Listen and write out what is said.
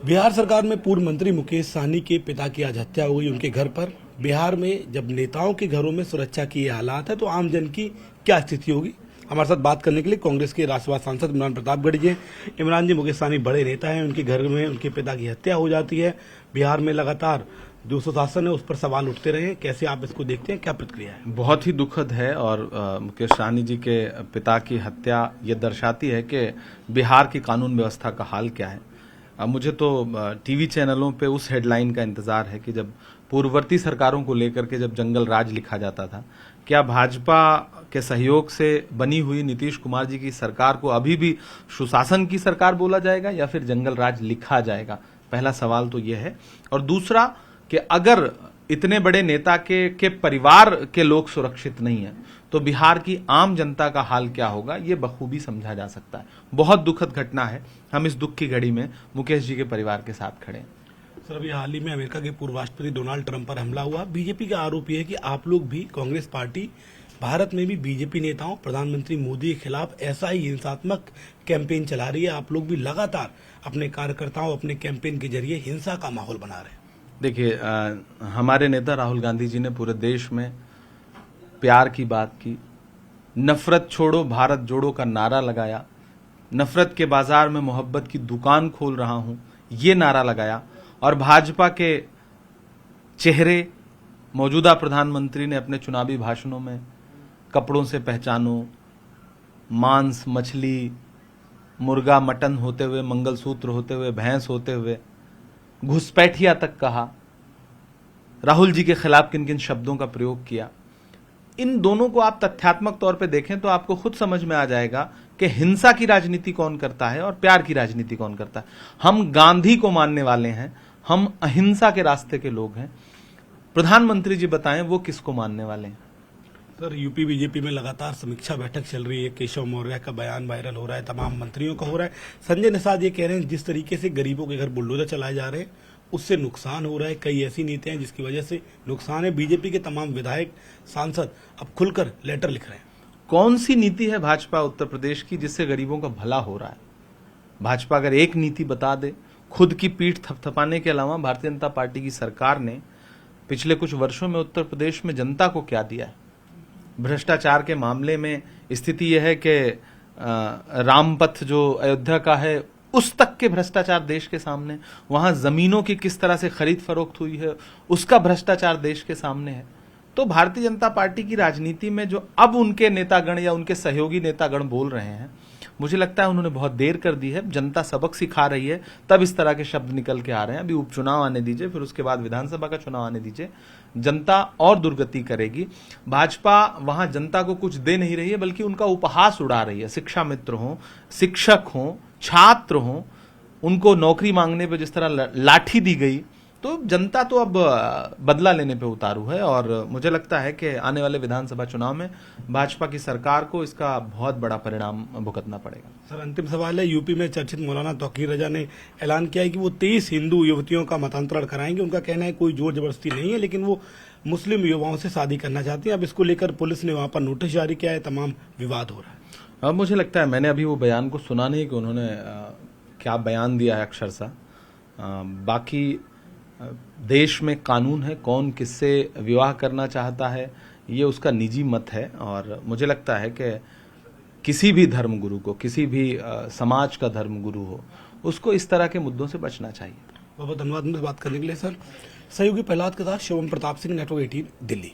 बिहार सरकार में पूर्व मंत्री मुकेश सहनी के पिता की आज हत्या हो गई उनके घर पर। बिहार में जब नेताओं के घरों में सुरक्षा की ये हालात है तो आम जन की क्या स्थिति होगी। हमारे साथ बात करने के लिए कांग्रेस के राज्यसभा सांसद इमरान प्रतापगढ़ी जी। इमरान जी, मुकेश सहनी बड़े नेता हैं, उनके घर में उनके पिता की हत्या हो जाती है। बिहार में लगातार जो सुशासन है उस पर सवाल उठते रहे, कैसे आप इसको देखते हैं, क्या प्रतिक्रिया है? बहुत ही दुखद है और मुकेश सहनी जी के पिता की हत्या ये दर्शाती है कि बिहार की कानून व्यवस्था का हाल क्या है। मुझे तो टीवी चैनलों पे उस हेडलाइन का इंतजार है कि जब पूर्ववर्ती सरकारों को लेकर के जब जंगल राज लिखा जाता था, क्या भाजपा के सहयोग से बनी हुई नीतीश कुमार जी की सरकार को अभी भी सुशासन की सरकार बोला जाएगा या फिर जंगल राज लिखा जाएगा? पहला सवाल तो यह है। और दूसरा कि अगर इतने बड़े नेता के परिवार के लोग सुरक्षित नहीं है तो बिहार की आम जनता का हाल क्या होगा, ये बखूबी समझा जा सकता है। बहुत दुखद घटना है। हम इस दुख की घड़ी में मुकेश जी के परिवार के साथ खड़े हैं। सर, अभी हाल ही में अमेरिका के पूर्व राष्ट्रपति डोनाल्ड ट्रंप पर हमला हुआ। बीजेपी का आरोप यह है कि आप लोग भी, कांग्रेस पार्टी भारत में भी बीजेपी नेताओं, प्रधानमंत्री मोदी के खिलाफ ऐसा ही हिंसात्मक कैंपेन चला रही है। आप लोग भी लगातार अपने कार्यकर्ताओं, अपने कैंपेन के जरिए हिंसा का माहौल बना रहे हैं। देखिए, हमारे नेता राहुल गांधी जी ने पूरे देश में प्यार की बात की, नफरत छोड़ो भारत जोड़ो का नारा लगाया, नफरत के बाजार में मोहब्बत की दुकान खोल रहा हूं, ये नारा लगाया। और भाजपा के चेहरे मौजूदा प्रधानमंत्री ने अपने चुनावी भाषणों में कपड़ों से पहचानो, मांस मछली मुर्गा मटन होते हुए, मंगलसूत्र होते हुए, भैंस होते हुए, घुसपैठिया तक कहा। राहुल जी के खिलाफ किन किन शब्दों का प्रयोग किया। इन दोनों को आप तथ्यात्मक तौर पे देखें तो आपको खुद समझ में आ जाएगा कि हिंसा की राजनीति कौन करता है और प्यार की राजनीति कौन करता है। हम गांधी को मानने वाले हैं, हम अहिंसा के रास्ते के लोग हैं। प्रधानमंत्री जी बताएं वो किसको मानने वाले हैं? सर, यूपी बीजेपी में लगातार समीक्षा बैठक चल रही है। केशव मौर्य का बयान वायरल हो रहा है, तमाम मंत्रियों का हो रहा है। संजय निषाद ये कह रहे हैं जिस तरीके से गरीबों के घर बुलडोजर चलाए जा रहे हैं उससे नुकसान हो रहा है। कई ऐसी नीतियां जिसकी वजह से नुकसान है। बीजेपी के तमाम विधायक, सांसद अब खुलकर लेटर लिख रहे हैं। कौन सी नीति है भाजपा उत्तर प्रदेश की जिससे गरीबों का भला हो रहा है? भाजपा अगर एक नीति बता दे। खुद की पीठ थपथपाने के अलावा भारतीय जनता पार्टी की सरकार ने पिछले कुछ वर्षों में उत्तर प्रदेश में जनता को क्या दिया है? भ्रष्टाचार के मामले में स्थिति यह है कि रामपथ जो अयोध्या का है उस तक के भ्रष्टाचार देश के सामने, वहां जमीनों की किस तरह से खरीद फरोख्त हुई है उसका भ्रष्टाचार देश के सामने है। तो भारतीय जनता पार्टी की राजनीति में जो अब उनके नेतागण या उनके सहयोगी नेतागण बोल रहे हैं, मुझे लगता है उन्होंने बहुत देर कर दी है। जनता सबक सिखा रही है, तब इस तरह के शब्द निकल के आ रहे हैं। अभी उपचुनाव आने दीजिए, फिर उसके बाद विधानसभा का चुनाव आने दीजिए, जनता और दुर्गति करेगी। भाजपा वहां जनता को कुछ दे नहीं रही है बल्कि उनका उपहास उड़ा रही है। शिक्षा मित्र हों, शिक्षक हों, छात्र हों, उनको नौकरी मांगने पे जिस तरह लाठी दी गई, तो जनता तो अब बदला लेने पे उतारू है। और मुझे लगता है कि आने वाले विधानसभा चुनाव में भाजपा की सरकार को इसका बहुत बड़ा परिणाम भुगतना पड़ेगा। सर, अंतिम सवाल है। यूपी में चर्चित मौलाना तौकीर रजा ने ऐलान किया है कि वो 23 हिंदू युवतियों का मतांतरण कराएंगे। उनका कहना है कोई जोर जबरदस्ती नहीं है, लेकिन वो मुस्लिम युवाओं से शादी करना चाहती हैं। अब इसको लेकर पुलिस ने वहां पर नोटिस जारी किया है, तमाम विवाद हो रहा है। अब मुझे लगता है, मैंने अभी वो बयान को सुना नहीं कि उन्होंने क्या बयान दिया है अक्षरशः। बाकी देश में कानून है, कौन किससे विवाह करना चाहता है ये उसका निजी मत है। और मुझे लगता है कि किसी भी धर्मगुरु को, किसी भी समाज का धर्मगुरु हो, उसको इस तरह के मुद्दों से बचना चाहिए। बहुत बहुत धन्यवाद बात करने के लिए। सर, सहयोगी प्रहलाद के साथ शिवम प्रताप सिंह, नेटवर्क 18, दिल्ली।